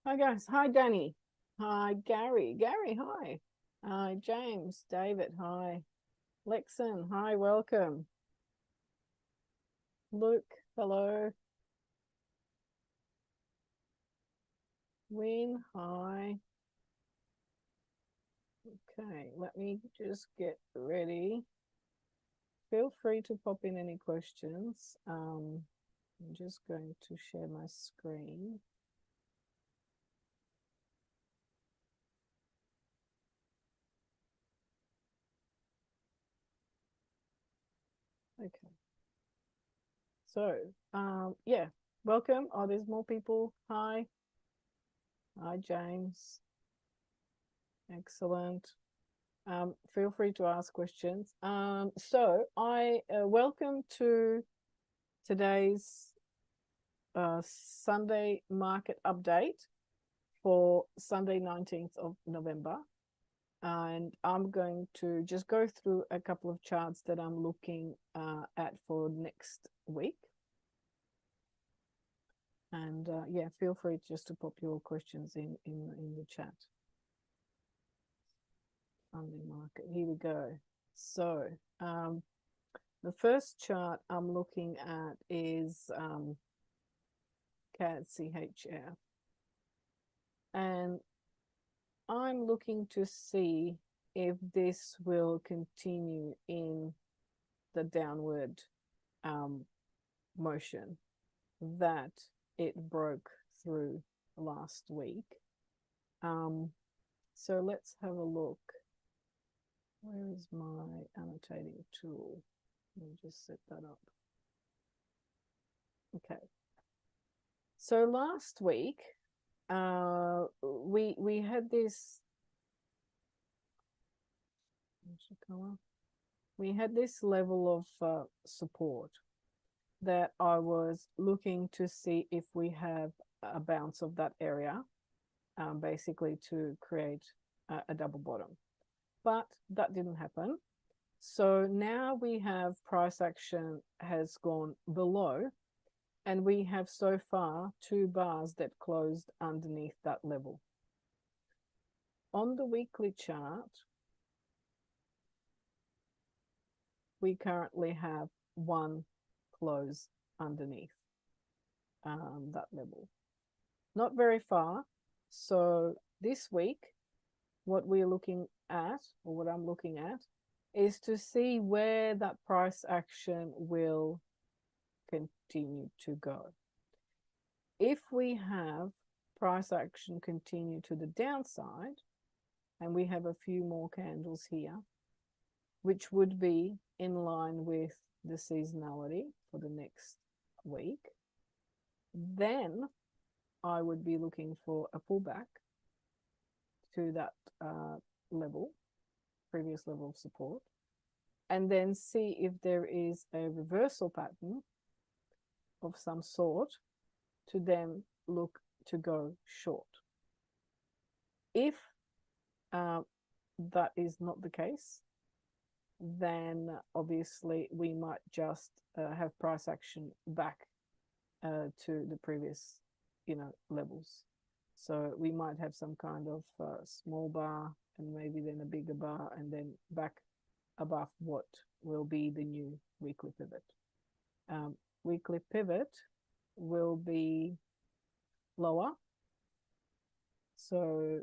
Hi guys. Hi Danny. Hi Gary. Gary, hi. Hi James. David, hi. Lexon, hi, welcome. Luke, hello. Win, hi. Okay, let me just get ready. Feel free to pop in any questions. I'm just going to share my screen. Okay. So, yeah, welcome. Oh, there's more people. Hi. Hi, James. Excellent. Feel free to ask questions. So I welcome to today's Sunday market update for Sunday 19th of November. And I'm going to just go through a couple of charts that I'm looking at for next week. And yeah, feel free just to pop your questions in the chat. Sunday market. Here we go. So the first chart I'm looking at is CAD CHF. And I'm looking to see if this will continue in the downward motion that it broke through last week. So let's have a look. Where is my annotating tool? Let me just set that up. Okay. So last week, we had this. We had this level of support that I was looking to see if we have a bounce of that area, basically to create a double bottom. But that didn't happen. So now we have price action has gone below, and we have so far two bars that closed underneath that level. On the weekly chart, we currently have one close underneath that level. Not very far. So this week, what we're looking at, or what I'm looking at, is to see where that price action will continue to go. If we have price action continue to the downside, and we have a few more candles here, which would be in line with the seasonality for the next week, then I would be looking for a pullback to that level, previous level of support, and then see if there is a reversal pattern of some sort to then look to go short. If that is not the case, then obviously we might just have price action back to the previous, levels. So we might have some kind of small bar and maybe then a bigger bar and then back above what will be the new weekly pivot. Weekly pivot will be lower. So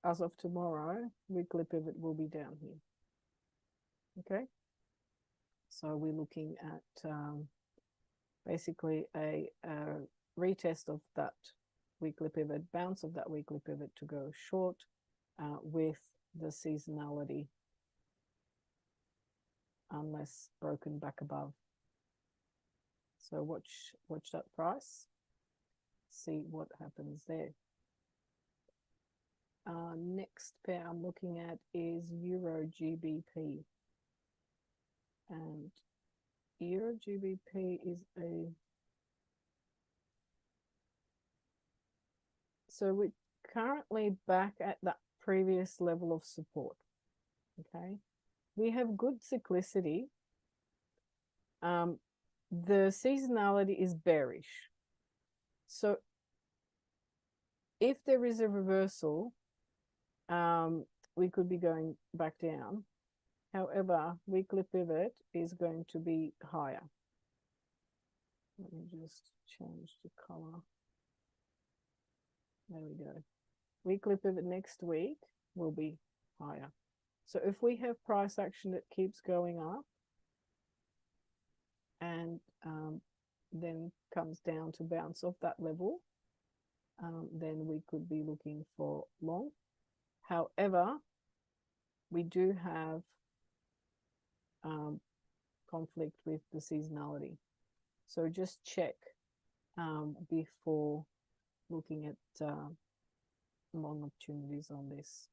as of tomorrow, weekly pivot will be down here. Okay. So we're looking at basically a retest of that weekly pivot, bounce of that weekly pivot to go short with the seasonality unless broken back above. So watch that price, see what happens there. Next pair I'm looking at is Euro GBP. And Euro GBP is a... So we're currently back at that previous level of support. Okay. We have good cyclicity. The seasonality is bearish. So if there is a reversal, we could be going back down. However, weekly pivot is going to be higher. Let me just change the color. There we go. Weekly pivot next week will be higher. So if we have price action that keeps going up and then comes down to bounce off that level, then we could be looking for long. However, we do have conflict with the seasonality. So just check before looking at long opportunities on this.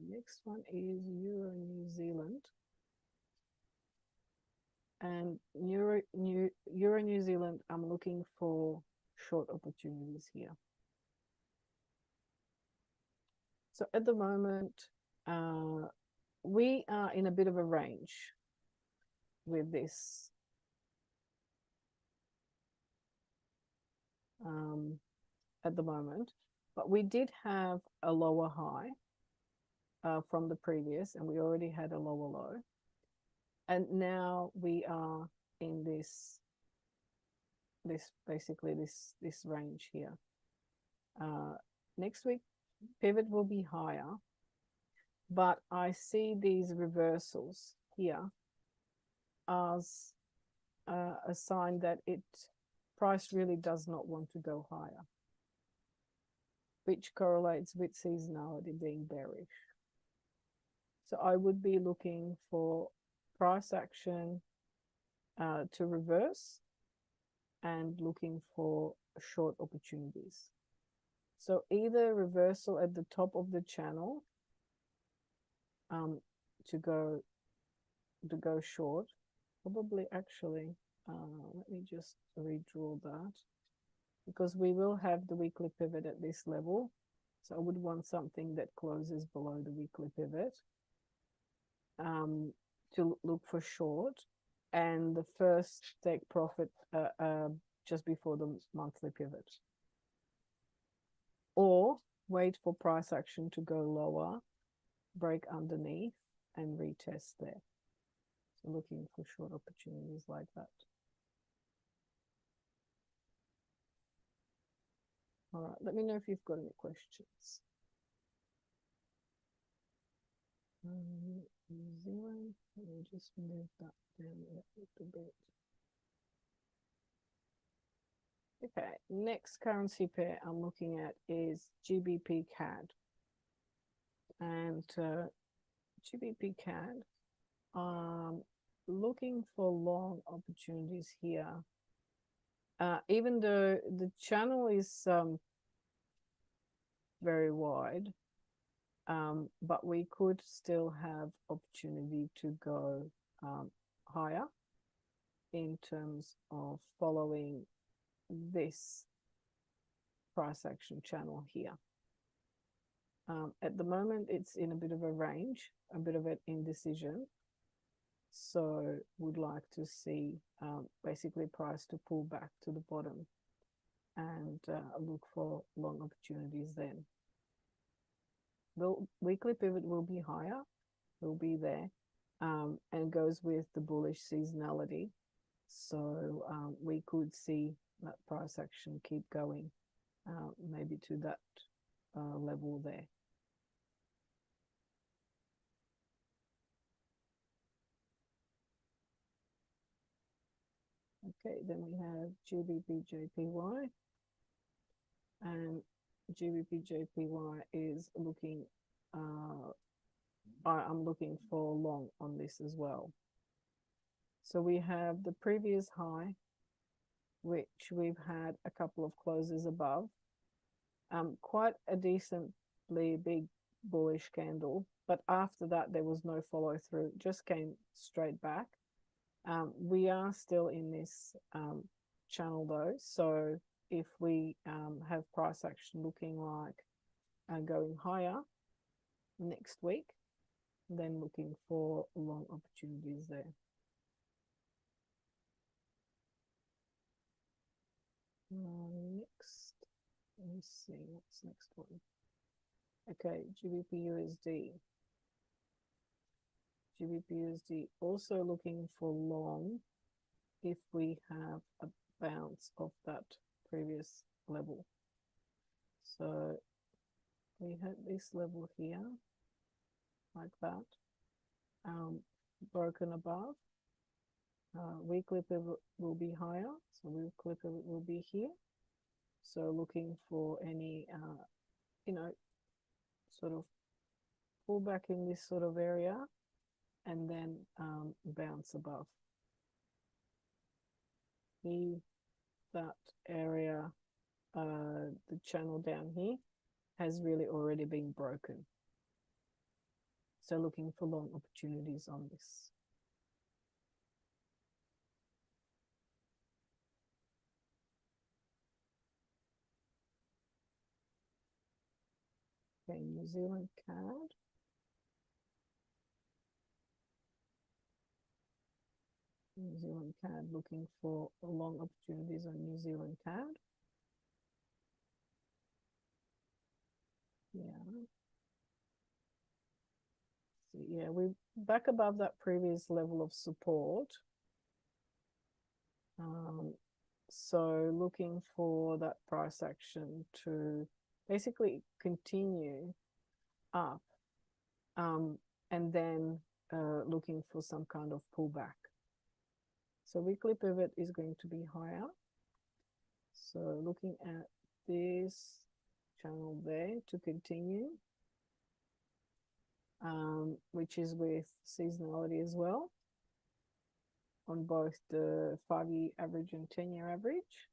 Next one is Euro New Zealand. And Euro New Zealand, I'm looking for short opportunities here. So at the moment, we are in a bit of a range with this. At the moment, but we did have a lower high from the previous, and we already had a lower low. And now we are in this basically this range here. Next week, pivot will be higher, but I see these reversals here as a sign that price really does not want to go higher, which correlates with seasonality being bearish. So I would be looking for price action to reverse and looking for short opportunities. So either reversal at the top of the channel to go short. Probably actually, let me just redraw that, because we will have the weekly pivot at this level. So I would want something that closes below the weekly pivot to look for short, and the first take profit just before the monthly pivot, or wait for price action to go lower, break underneath, and retest there. So looking for short opportunities like that. All right, let me know if you've got any questions. New Zealand, let me just move that down a little bit. Okay, next currency pair I'm looking at is GBP CAD. And GBP CAD, looking for long opportunities here. Even though the channel is very wide, but we could still have opportunity to go higher in terms of following this price action channel here. At the moment, it's in a bit of a range, a bit of an indecision. So would like to see basically price to pull back to the bottom and look for long opportunities then. Weekly pivot will be higher, will be there, and goes with the bullish seasonality. So we could see that price action keep going, maybe to that level there. Okay, then we have GBP JPY, and GBP JPY is looking, I'm looking for long on this as well. So we have the previous high, which we've had a couple of closes above, quite a decently big bullish candle, but after that there was no follow through, just came straight back. We are still in this channel though, so if we have price action looking like going higher next week, then looking for long opportunities there. Next, let me see what's next one. Okay, GBP USD also looking for long if we have a bounce of that previous level. So we had this level here, like that, broken above. Weekly pivot will be higher, so weekly pivot will be here. So looking for any, sort of pullback in this sort of area, and then bounce above. That area, the channel down here, has really already been broken. So looking for long opportunities on this. Okay, New Zealand CAD. New Zealand CAD, looking for long opportunities on New Zealand CAD. Yeah. So yeah, we're back above that previous level of support. So looking for that price action to basically continue up, and then looking for some kind of pullback. So weekly pivot is going to be higher. So looking at this channel there to continue, which is with seasonality as well, on both the 5-year average and 10-year average,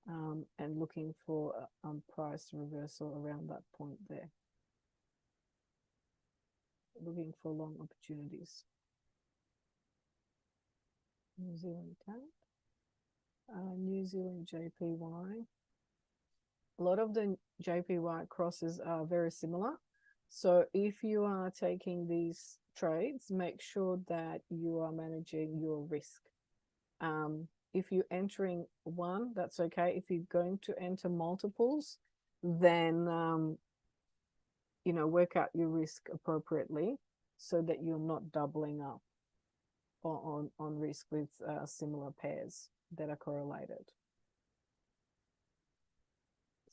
and looking for a price reversal around that point there. Looking for long opportunities. New Zealand CAD, New Zealand JPY. A lot of the JPY crosses are very similar. So if you are taking these trades, make sure that you are managing your risk. If you're entering one, that's okay. If you're going to enter multiples, then work out your risk appropriately so that you're not doubling up on risk with similar pairs that are correlated.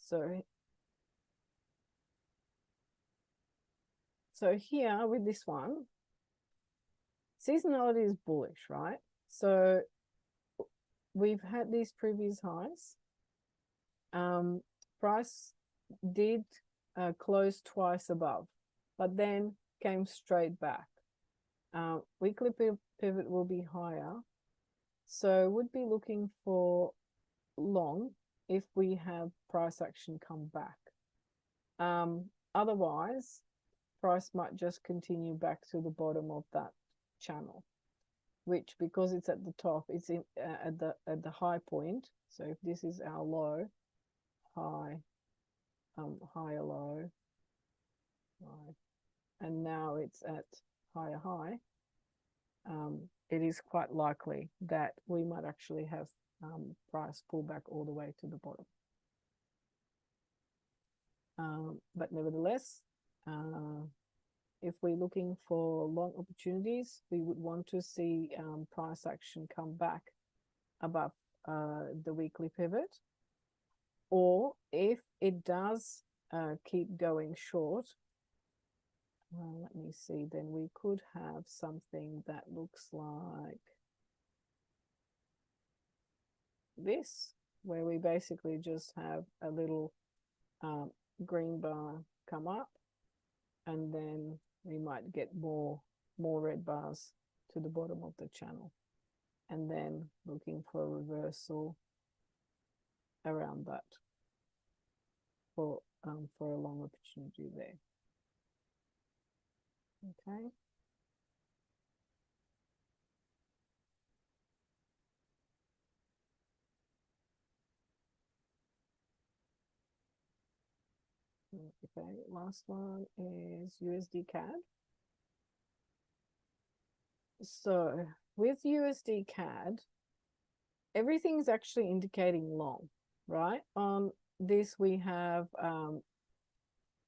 So here with this one, seasonality is bullish, right? So we've had these previous highs. Price did close twice above, but then came straight back. Weekly pivot will be higher. So would be looking for long if we have price action come back. Otherwise, price might just continue back to the bottom of that channel, which, because it's at the top, it's in at the high point. So if this is our low, high, higher low, high, and now it's at higher high, it is quite likely that we might actually have price pull back all the way to the bottom. But nevertheless, if we're looking for long opportunities, we would want to see price action come back above the weekly pivot. Or if it does keep going short, let me see, then we could have something that looks like this, where we basically just have a little green bar come up, and then we might get more red bars to the bottom of the channel, and then looking for a reversal around that for a long opportunity there. Okay. Okay, last one is USD CAD. So with USD CAD, everything's actually indicating long. right? On this, we have,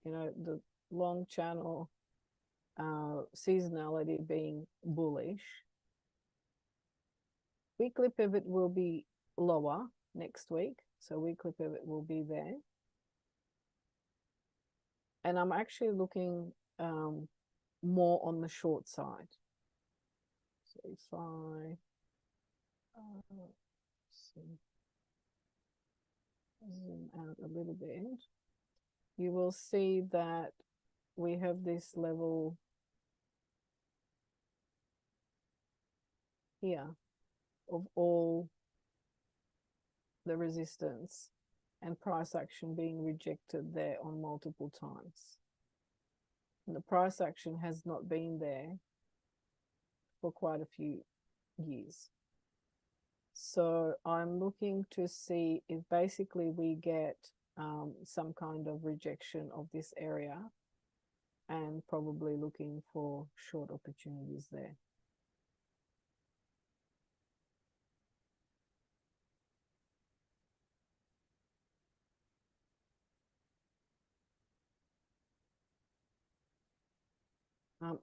the long channel seasonality being bullish. Weekly pivot will be lower next week. So weekly pivot will be there. And I'm actually looking more on the short side. So if I zoom out a little bit, you will see that we have this level here of all the resistance and price action being rejected there on multiple times. And the price action has not been there for quite a few years. So I'm looking to see if basically we get some kind of rejection of this area, and probably looking for short opportunities there.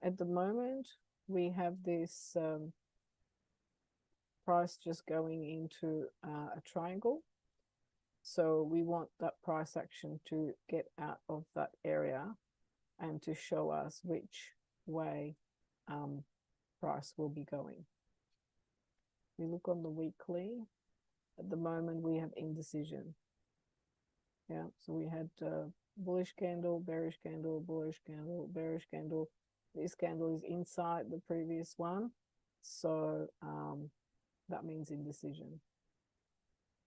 At the moment, we have this price just going into a triangle. So we want that price action to get out of that area and to show us which way price will be going. We look on the weekly. At the moment, we have indecision. Yeah, so we had bullish candle, bearish candle, bullish candle, bearish candle. This candle is inside the previous one, so that means indecision.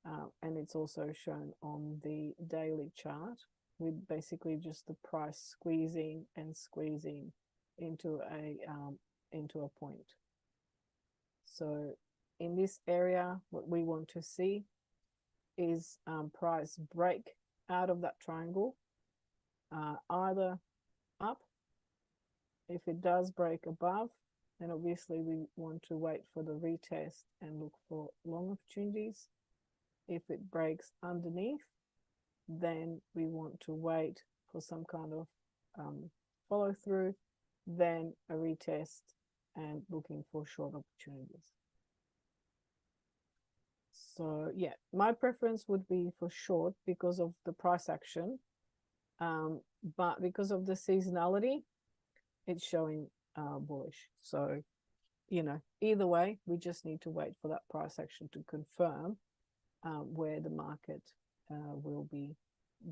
And it's also shown on the daily chart with basically just the price squeezing and squeezing into a point. So in this area, what we want to see is price break out of that triangle, either up. If it does break above, then obviously we want to wait for the retest and look for long opportunities. If it breaks underneath, then we want to wait for some kind of follow through, then a retest and looking for short opportunities. So yeah, my preference would be for short because of the price action, but because of the seasonality, it's showing bullish. So, either way, we just need to wait for that price action to confirm where the market will be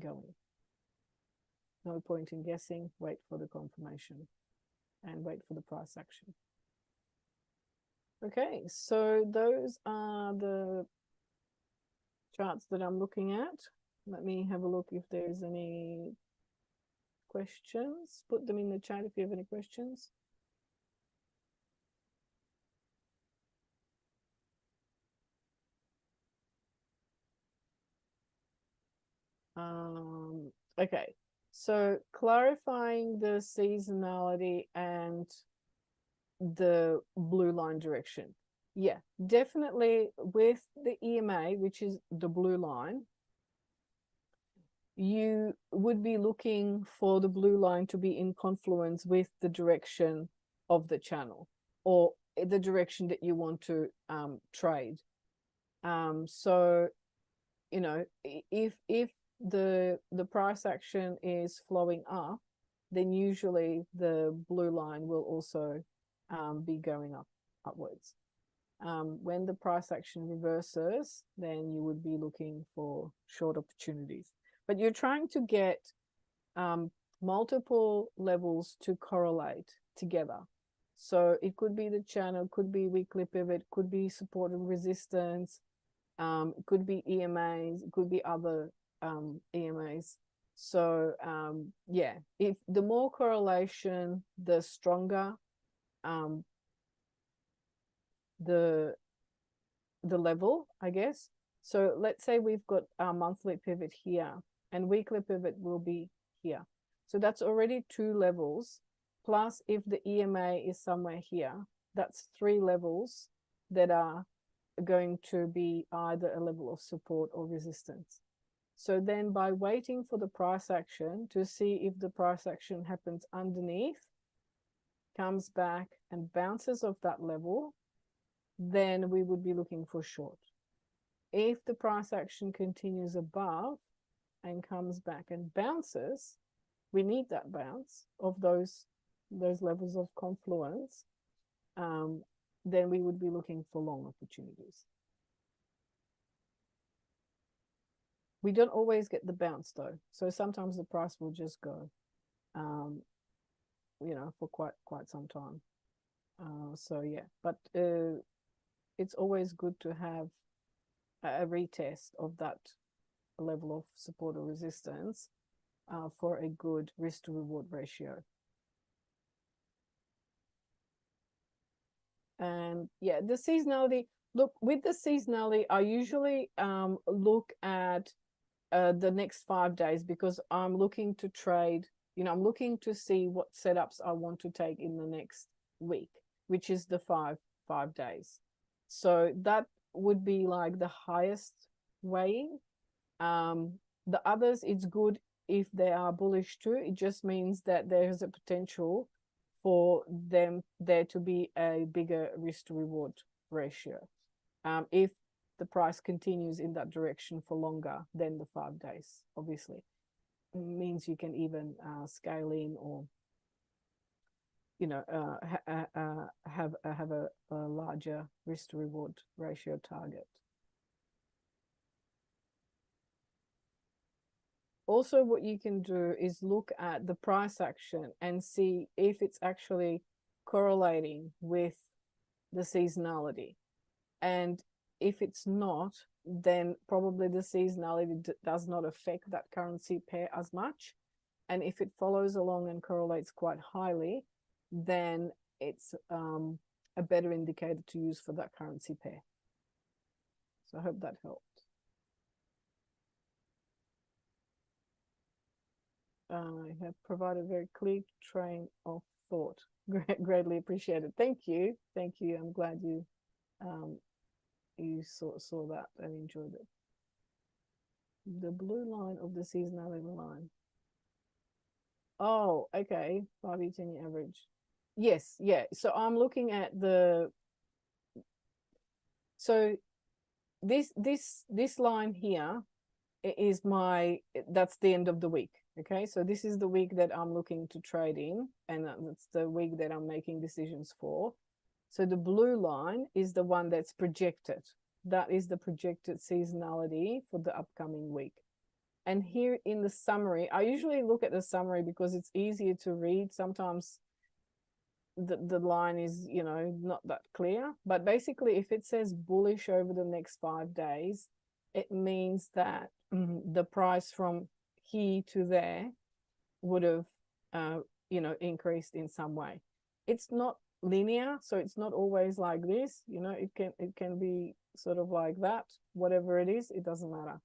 going. No point in guessing, wait for the confirmation and wait for the price action. Okay, so those are the charts that I'm looking at. Let me have a look if there's any questions. Put them in the chat if you have any questions. Okay, so clarifying the seasonality and the blue line direction. Yeah, definitely with the EMA, which is the blue line, you would be looking for the blue line to be in confluence with the direction of the channel or the direction that you want to trade. So, if the price action is flowing up, then usually the blue line will also be going upwards. When the price action reverses, then you would be looking for short opportunities. But you're trying to get multiple levels to correlate together. So it could be the channel, could be weekly pivot, could be support and resistance, it could be EMAs, it could be other EMAs. So yeah, if the more correlation, the stronger the level, I guess. So let's say we've got our monthly pivot here and weekly pivot will be here. So that's already 2 levels. Plus, if the EMA is somewhere here, that's 3 levels that are going to be either a level of support or resistance. So then by waiting for the price action to see if the price action happens underneath, comes back and bounces off that level, then we would be looking for short. If the price action continues above and comes back and bounces, we need that bounce of those levels of confluence, then we would be looking for long opportunities. We don't always get the bounce though. So sometimes the price will just go, for quite some time. So yeah, but it's always good to have a retest of that level of support or resistance for a good risk to reward ratio. And yeah, the seasonality, look, with the seasonality, I usually look at the next 5 days, because I'm looking to trade, I'm looking to see what setups I want to take in the next week, which is the five days. So that would be like the highest weighing. The others, it's good if they are bullish too. It just means that there's a potential for there to be a bigger risk to reward ratio. If the price continues in that direction for longer than the 5 days, obviously, it means you can even scale in, or have a larger risk to reward ratio target. Also, what you can do is look at the price action and see if it's actually correlating with the seasonality. And if it's not, then probably the seasonality does not affect that currency pair as much. And if it follows along and correlates quite highly, then it's a better indicator to use for that currency pair. So I hope that helped. I have provided a very clear train of thought. Greatly appreciated. Thank you. Thank you. I'm glad you saw that and enjoyed it. The blue line of the seasonality line. Oh, okay. 5-year 10-year average. Yes, yeah. So I'm looking at this line here is that's the end of the week. Okay, so this is the week that I'm looking to trade in, and that's the week that I'm making decisions for. So the blue line is the one that's projected. That is the projected seasonality for the upcoming week. And here in the summary, I usually look at the summary because it's easier to read. Sometimes the line is, not that clear. But basically, if it says bullish over the next 5 days, it means that the price from here to there would have, increased in some way. It's not linear, so it's not always like this. It can be sort of like that. Whatever it is, it doesn't matter.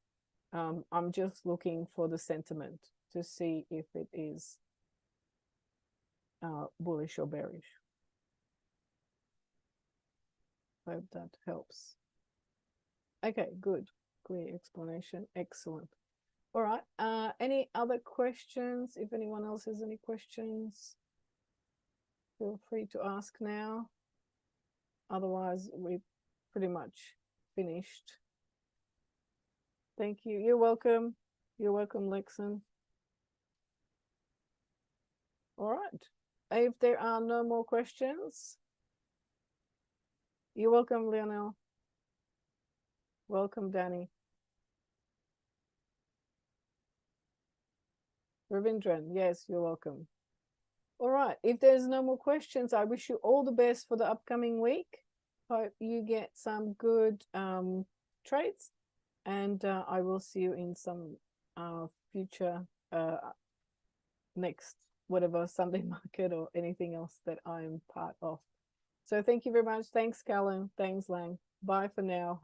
I'm just looking for the sentiment to see if it is bullish or bearish. Hope that helps. Okay, good. Clear explanation. Excellent. All right. Any other questions? If anyone else has any questions, feel free to ask now. Otherwise, we're pretty much finished. Thank you. You're welcome. You're welcome, Lexon. All right. If there are no more questions, you're welcome, Lionel. Welcome, Danny. Ravindran, yes, you're welcome. All right. If there's no more questions, I wish you all the best for the upcoming week. Hope you get some good trades, and I will see you in some future next whatever Sunday market or anything else that I'm part of. So thank you very much. Thanks, Callum. Thanks, Lang. Bye for now.